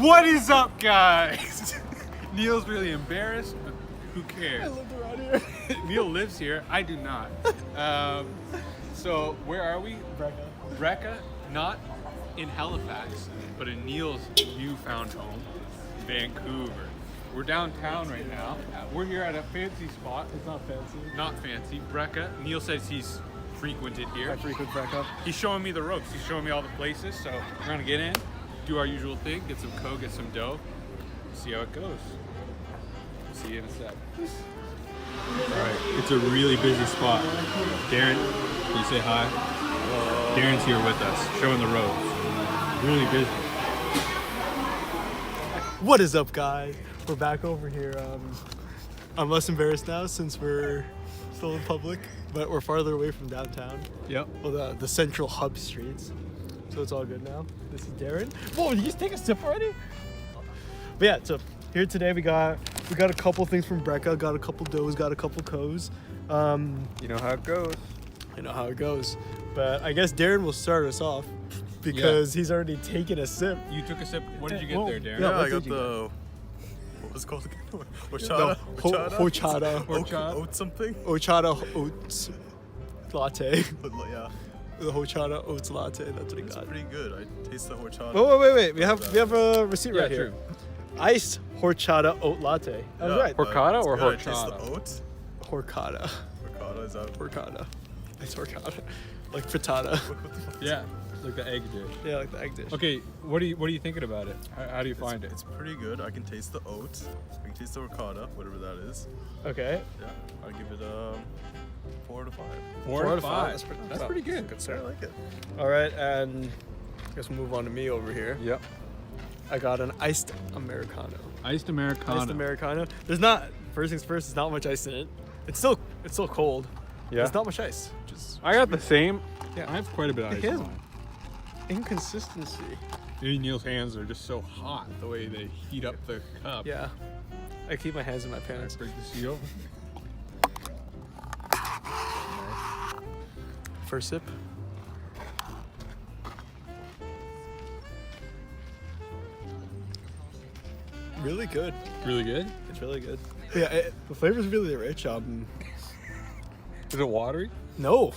What is up, guys? Neil's really embarrassed, but who cares? I lived around here. Neil lives here. I do not. So where are we? Breka, not in Halifax, but in Neil's newfound home, Vancouver. We're downtown right now. We're here at a fancy spot. It's not fancy. Not fancy. Breka. Neil says he's frequented here. I frequent Breka. He's showing me the ropes. He's showing me all the places. So we're gonna get in, do our usual thing, get some coke, get some dough, see how it goes. See you in a sec. Alright, it's a really busy spot. Darren, can you say hi? Darren's here with us, showing the ropes. Really busy. What is up, guys? We're back over here. I'm less embarrassed now since we're still in public, but we're farther away from downtown. Yep. Well, the central hub streets. So it's all good now. This is Darren. Whoa, did you just take a sip already? But yeah, so here today we got a couple things from Breka. Got a couple doughs, got a couple co's. You know how it goes. You know how it goes. But I guess Darren will start us off because he's already taken a sip. You took a sip. What did you get there, Darren? Yeah, I got the... What was it called again? Horchata? Horchata. Oat something? Horchata oats latte. Yeah. The horchata oats latte. That's what he It's got. pretty good. I taste the horchata. Oh, wait. We have a receipt right here. True. Iced horchata oat latte. I was right. Horchata or I taste the horchata? oat. Horchata. Horchata, is that... Horchata. It's horchata. Like frittata. What the fuck? Yeah, like the egg dish. Yeah, like the egg dish. Okay, what are you thinking about it? How do you find it? It's pretty good. I can taste the oat. I can taste the horchata, whatever that is. Okay. Yeah. I'll give it 4 out of 5. 4 out of 5. That's pretty good. Good I start. like it. All right, and I guess we'll move on to me over here. Yep. I got an iced Americano. Iced Americano. Iced Americano. There's not, first things first, there's not much ice in it. It's still cold. Yeah. There's not much ice. Just I got the same. Yeah. I have quite a bit of ice His in mine. inconsistency. Maybe Neil's hands are just so hot the way they heat up the cup. Yeah. I keep my hands in my pants. Break the seal. First sip. Really good. Really good. It's really good. Yeah, the flavor's really rich. Is it watery? No,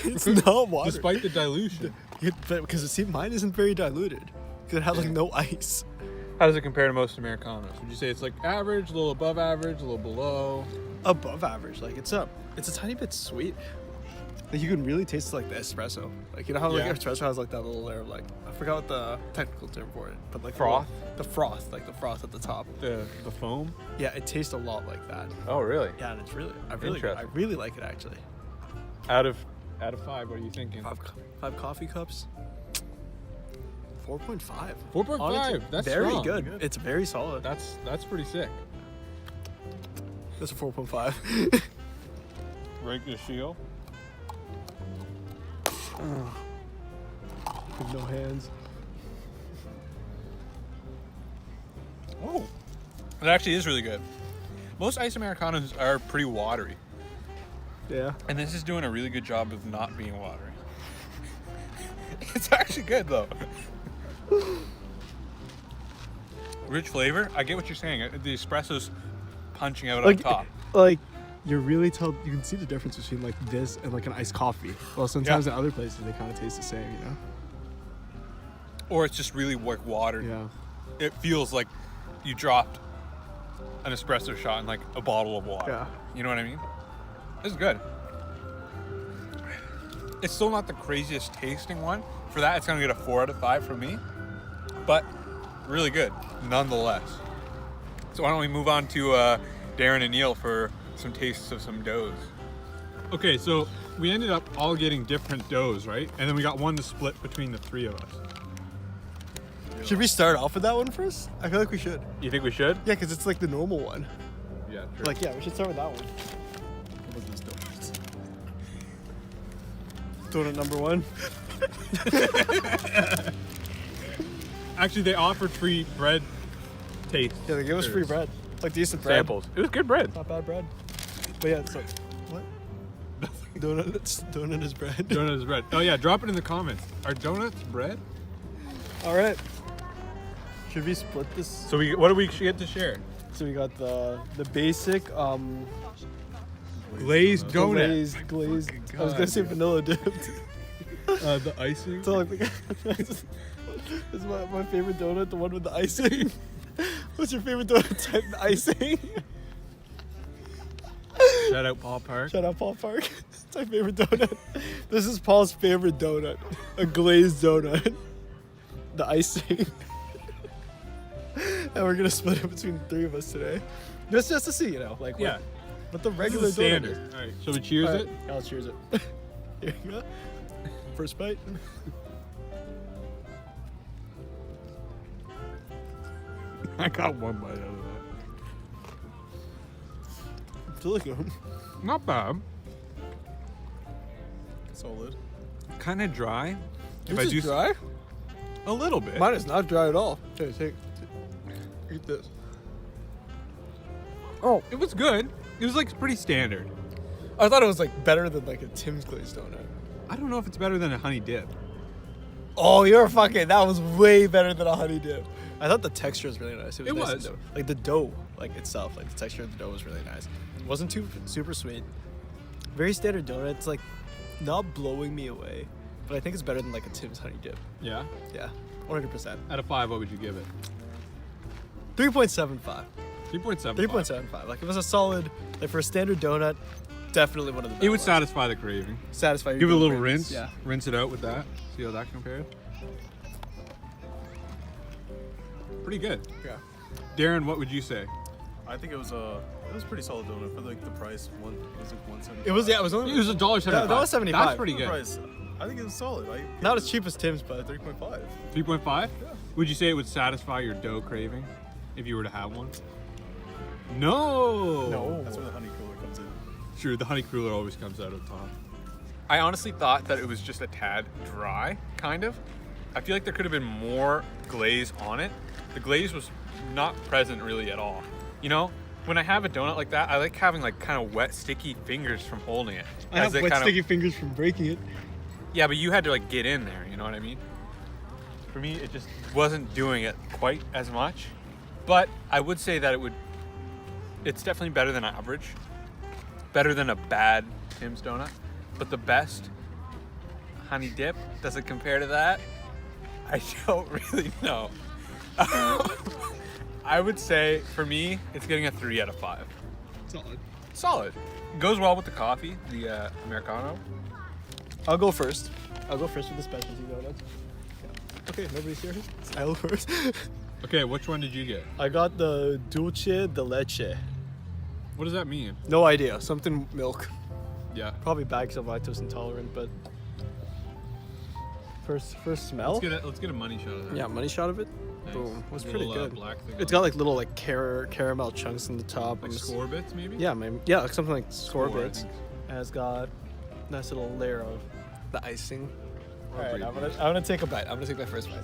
it's not water. Despite the dilution. Because see, mine isn't very diluted. Because it had like no ice. How does it compare to most Americanos? Would you say it's like average, a little above average, a little below? Above average. Like it's a tiny bit sweet. Like you can really taste like the espresso. Like you know how like Yeah. espresso has like that little layer of like I forgot what the technical term for it, but like Froth? The froth, like the froth at the top. The foam? Yeah, it tastes a lot like that. Oh, really? Yeah, and it's really I Interesting. really like it actually. Out of 5, what are you thinking? Five coffee cups. 4.5. 4.5. Honestly, That's very strong. good. It's very solid. That's pretty sick. That's a 4.5. Break the seal. With no hands. Oh, it actually is really good. Most ice Americanos are pretty watery, Yeah. and this is doing a really good job of not being watery. It's actually good though. Rich flavor. I get what you're saying. The espresso's punching out on top. Like you can see the difference between like this and like an iced coffee. Well, sometimes in other places they kind of taste the same, you know. Or it's just really like watered. Yeah. It feels like you dropped an espresso shot in like a bottle of water. Yeah. You know what I mean? This is good. It's still not the craziest tasting one. For that, it's gonna get a 4 out of 5 from me. But really good, nonetheless. So why don't we move on to Darren and Neil for some tastes of some doughs. Okay, so we ended up all getting different doughs, right? And then we got one to split between the 3 of us. Should we start off with that one first? I feel like we should. You think we should? Yeah, because it's like the normal one. Yeah, true. Like, yeah, we should start with that one. What was this Donut number 1. Actually, they offered free bread taste. Yeah, they gave us free bread. Like decent bread. Samples. It was good bread. Not bad bread. But yeah, it's like, what? Donut is bread. Donut is bread. Oh yeah, drop it in the comments. Are donuts bread? All right. Should we split this? So what do we get to share? So we got the basic Glazed donut. glazed. I was God. gonna say vanilla dipped. The icing. So like, this is my favorite donut, the one with the icing. What's your favorite donut type? The icing. Shout out Paul Park. Shout out Paul Park. It's my favorite donut. This is Paul's favorite donut. A glazed donut. The icing. And we're gonna split it between the three of us today. Just to see, you know, like Yeah. what the This regular is donut standard. is. All right. So we cheers All it. right, I'll cheers it. Here you go. First bite. I got one bite out of I feel like that. Not bad. Solid. Kind of dry. This is dry? A little bit. Mine is not dry at all. Take eat this. Oh, It was good. It was like pretty standard. I thought it was like better than like a Tim's glazed donut. I don't know if it's better than a honey dip. Oh, you're fucking. That was way better than a honey dip. I thought the texture was really nice. It nice was. and dough. Like the dough, like itself, like the texture of the dough was really nice. It wasn't too super sweet. Very standard donut. It's like not blowing me away, but I think it's better than like a Tim's honey dip. Yeah. Yeah, 100%. Out of 5, what would you give it? 3.75. 3.7. 3.75. Like it was a solid. Like for a standard donut, definitely one of the better It would ones. satisfy the craving. Satisfy. your Give it a good little cravings. rinse. Yeah. Rinse it out with that. See how that compared. Pretty good. Yeah. Darren, what would you say? I think it was pretty solid donut for like the price. It was like 175. It was. Yeah. It was only. It was $1.75. That was $1.75. That's pretty The good. price. I think it was solid. Not as cheap as Tim's, but 3.5. 3.5? Yeah. Would you say it would satisfy your dough craving if you were to have one? No. No. That's where the honey cooler comes in. Sure, the honey cruller always comes out on top. I honestly thought that it was just a tad dry, kind of. I feel like there could have been more glaze on it. The glaze was not present really at all. You know, when I have a donut like that, I like having like kind of wet, sticky fingers from holding it. I have it wet, kind sticky fingers from breaking it. Yeah, but you had to like get in there, you know what I mean? For me, it just wasn't doing it quite as much. But I would say that it's definitely better than average. Better than a bad Tim's donut. But the best honey dip, does it compare to that? I don't really know. I would say, for me, it's getting a 3 out of 5. Solid. Solid. Goes well with the coffee, the Americano. I'll go first. I'll go first with the specialty donuts. Okay, nobody's here. I'll go first. Okay, which one did you get? I got the dulce de leche. What does that mean? No idea. Something milk. Yeah. Probably bad because I'm lactose intolerant, but first smell. Let's get a money shot of that. Yeah, money shot of it. Nice. Boom. It was Little, pretty good. black thing It's on got like little like caramel chunks in the top. like and score bits, maybe. Yeah, yeah, like something like score I bits. think. And it's got a nice little layer of the icing. Or All right, bread I'm gonna take a bite. I'm gonna take my first bite.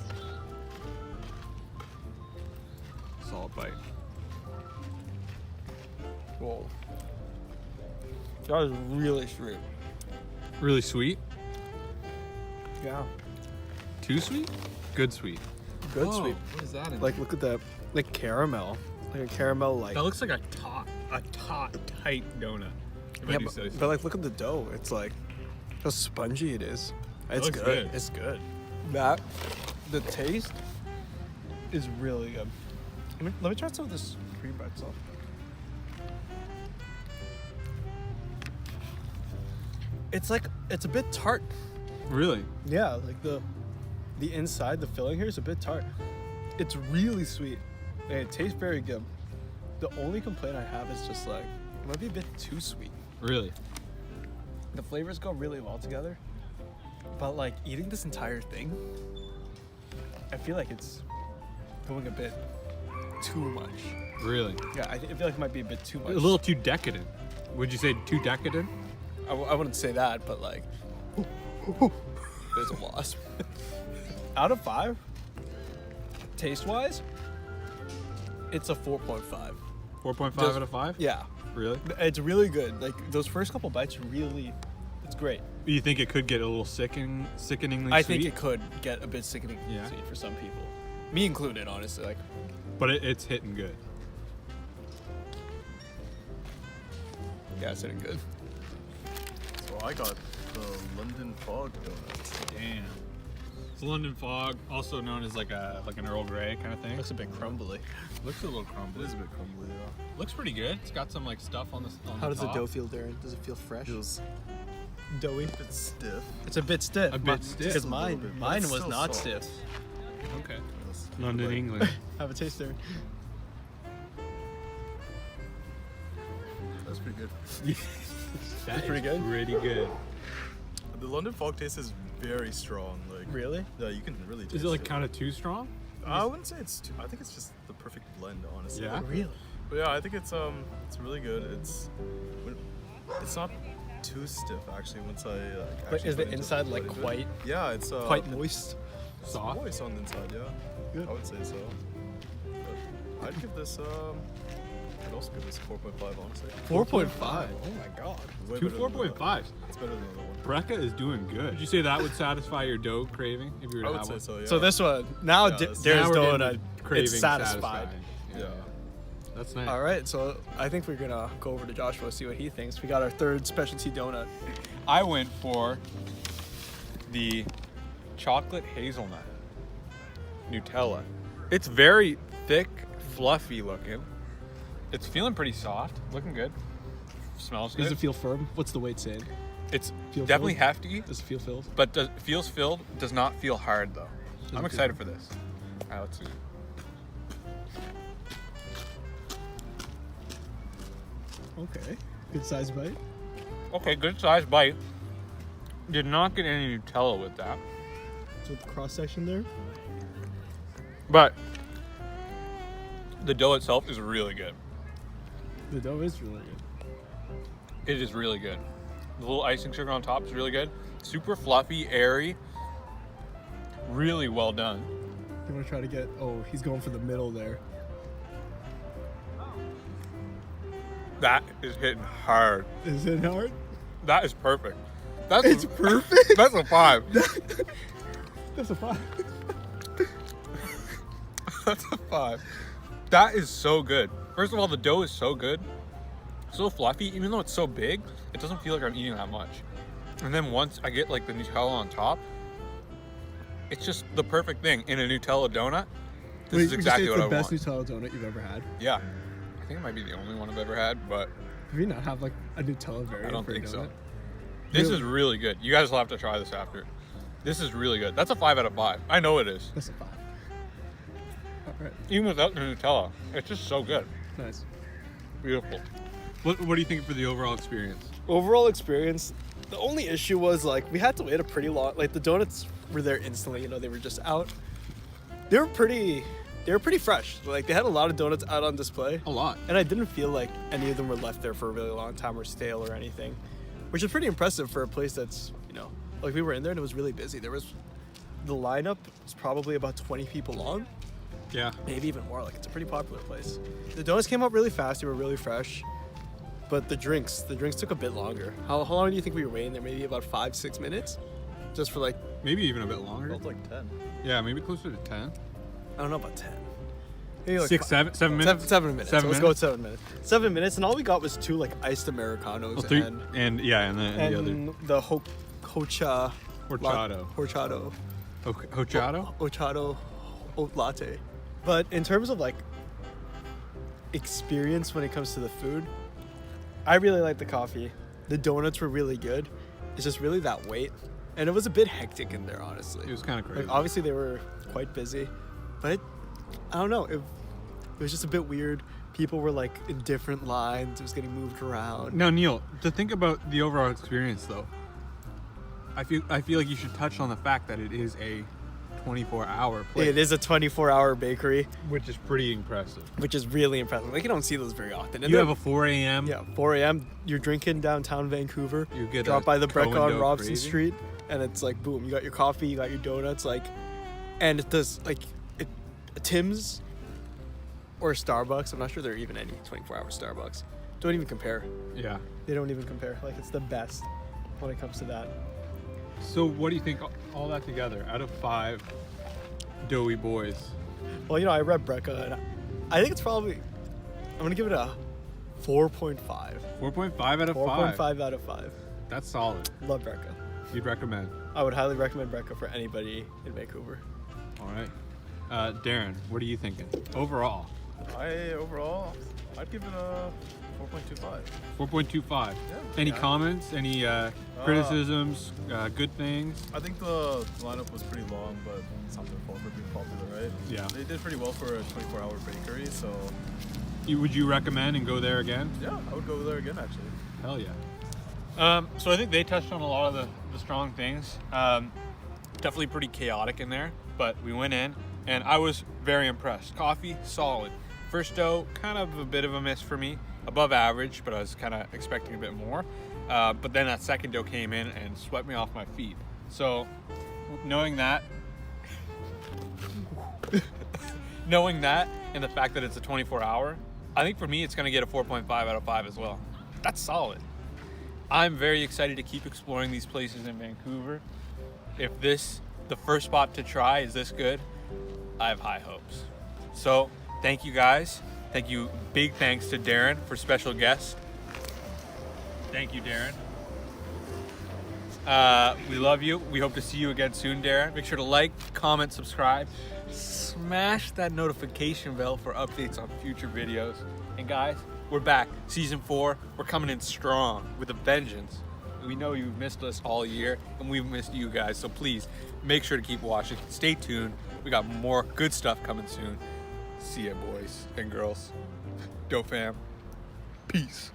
Solid bite. Whoa. That was really sweet. Really sweet. Yeah. Too sweet. Good sweet. Good Oh, sweet. What is that? In Like look at that, like caramel, like a caramel like. that looks like a taut, tight donut. If I Yeah, do say so. but like look at the dough. It's like how spongy it is. It's looks good. good. It's good. That the taste is really good. Let me try some of this cream by itself. It's like it's a bit tart. Really? Yeah, like the inside, the filling here is a bit tart. It's really sweet and it tastes very good. The only complaint I have is just like it might be a bit too sweet. Really? The flavors go really well together, but like eating this entire thing, I feel like it's going a bit too much. Really? Yeah, I feel like it might be a bit too much. A little too decadent. Would you say too decadent? I wouldn't say that, but like, there's a loss. Out of 5, taste-wise, it's a 4.5. 4.5 Just- out of 5? Yeah, Really? it's really good. Like those first couple bites, it's great. You think it could get a little sickeningly I sweet? think it could get a bit sickening Yeah. sweet for some people. me included, honestly. Like, But it's hitting good. yeah, it's hitting good. So I got the London Fog donut. Damn. It's London Fog, also known as like an Earl Grey kind of thing. Looks a bit crumbly. Looks a little It crumbly. is a bit crumbly, yeah. Looks pretty good. It's got some like stuff on the How does the top. dough feel, Darren? Does it feel fresh? Feels Doughy? a bit stiff. It's a bit stiff. A bit stiff. Because Just a little mine, bit, but mine it's was still not soft. stiff. Okay. Yes. London, Like, England. Have a taste, Darren. That's pretty good. That's pretty good? Pretty good. The London Fog taste is very strong. Like, Really? yeah, you can really taste Is it like kind of too strong? I wouldn't say it's too. I think it's just the perfect blend, honestly. Yeah? Really? But yeah, I think it's really good. It's not too stiff actually. Once I But actually is the bite into inside it like quite a quite, bit. Yeah, it's quite moist? Soft? moist on the inside. Yeah, Good. I would say so. But I'd give this. I'd also give this 4.5 honestly. 4.5. Oh my god. Way Two better than the- 4.5s. It's better than the other one. Breka is doing good. Would you say that would satisfy your dough craving if you were I to would have say one? so. Yeah. So this one, now Yeah, this- Darren's Now we're getting donut, the craving it's satisfied. satisfying. Yeah. That's nice. All right, so I think we're gonna go over to Joshua, see what he thinks. We got our third specialty donut. I went for the chocolate hazelnut Nutella. It's very thick, fluffy looking. It's feeling pretty soft, looking good. Smells good. Does it feel firm? What's the weight saying? It's feel definitely filled? hefty, Does it feel filled? but feels filled. Does not feel hard though. I'm feel excited for this. All right, let's see. Okay. Good size bite. Okay, good size bite. Did not get any Nutella with that, So the cross section there. but the dough itself is really good. The dough is really good. It is really good. The little icing sugar on top is really good. Super fluffy, airy. Really well done. You want to try to get? Oh, he's going for the middle there. That is hitting hard. Is it hard? That is perfect. That's It's perfect. That's a 5. That's a 5. That's a 5. That is so good. First of all, the dough is so good. So fluffy, even though it's so big, it doesn't feel like I'm eating that much. And then once I get like the Nutella on top, it's just the perfect thing in a Nutella donut. This is exactly what I It's the want. best Nutella donut you've ever had. Yeah. I think it might be the only one I've ever had, but Have you not have like a Nutella variant? I don't for a think so. donut? This Really? is really good. You guys will have to try this after. This is really good. That's a 5 out of 5. I know it is. That's a 5. All right. Even without the Nutella, it's just so good. Nice. Beautiful. What do you think for the overall experience? Overall experience, the only issue was like we had to wait a pretty long. Like the donuts were there instantly. You know, they were just out. They were pretty fresh. Like they had a lot of donuts out on display. A lot. And I didn't feel like any of them were left there for a really long time or stale or anything, which is pretty impressive for a place that's, you know, like we were in there and it was really busy. The lineup was probably about 20 people long, Yeah. maybe even more. Like it's a pretty popular place. The donuts came out really fast. They were really fresh, but the drinks took a bit longer. How long do you think we were waiting there? Maybe about 5-6 minutes, just for like, Maybe even a bit longer. Felt like 10. Yeah, maybe closer to 10. I don't know, about 10. Maybe like 6, 7 minutes? 7 minutes. 7 So let's go with 7 minutes. 7 minutes, and all we got was 2 like iced Americanos Oh, 3, and and the other. the Horchata Horchado. Horchado? Horchado oat latte. But in terms of like experience when it comes to the food, I really like the coffee. The donuts were really good. It's just really that wait, and it was a bit hectic in there, honestly. It was kind of crazy. Like obviously they were quite busy, but I don't know. It was just a bit weird. People were like in different lines. It was getting moved around. Now, Neil, to think about the overall experience, though, I feel like you should touch on the fact that it is a 24-hour place. It is a 24-hour bakery, Which is pretty impressive. which is really impressive. Like you don't see those very often. And You they're- have a 4 a.m. Yeah, 4 a.m. You're drinking downtown Vancouver. You get drop a by the Breka Cohen on dough Robson craving. Street, and it's like boom. You got your coffee, you got your donuts, like, and it does like a Tim's or a Starbucks. I'm not sure there are even any 24-hour Starbucks. Don't even compare. Yeah. They don't even compare. Like it's the best when it comes to that. So what do you think all that together, out of 5 doughy boys, Well, you know, I read Breka, and I think it's probably, I'm gonna give it a 4.5. 4.5 out of 5. 4.5 out of 5. That's solid. Love Breka. You'd recommend. I would highly recommend Breka for anybody in Vancouver. All right. Darren, what are you thinking? Overall? I'd give it a 4.25. 4.25. Yeah. Any comments? Any criticisms? Good things? I think the lineup was pretty long, but it's not their fault for being popular, right? Yeah. They did pretty well for a 24-hour bakery, so Would you recommend and go there again? yeah, I would go there again actually. Hell yeah. So I think they touched on a lot of the strong things. Definitely pretty chaotic in there, but we went in and I was very impressed. Coffee, solid. First dough, kind of a bit of a miss for me. Above average, but I was kind of expecting a bit more. But then that second dough came in and swept me off my feet. So knowing that, and the fact that it's a 24-hour, I think for me it's going to get a 4.5 out of 5 as well. That's solid. I'm very excited to keep exploring these places in Vancouver. If the first spot to try is this good, I have high hopes. So thank you guys. Thank you. Big thanks to Darren for special guest. Thank you, Darren. We love you. We hope to see you again soon, Darren. Make sure to like, comment, subscribe. Smash that notification bell for updates on future videos. And guys, we're back. Season 4. We're coming in strong with a vengeance. We know you've missed us all year, and we've missed you guys. So please, make sure to keep watching. Stay tuned. We got more good stuff coming soon. See ya, boys and girls. Dope fam. Peace.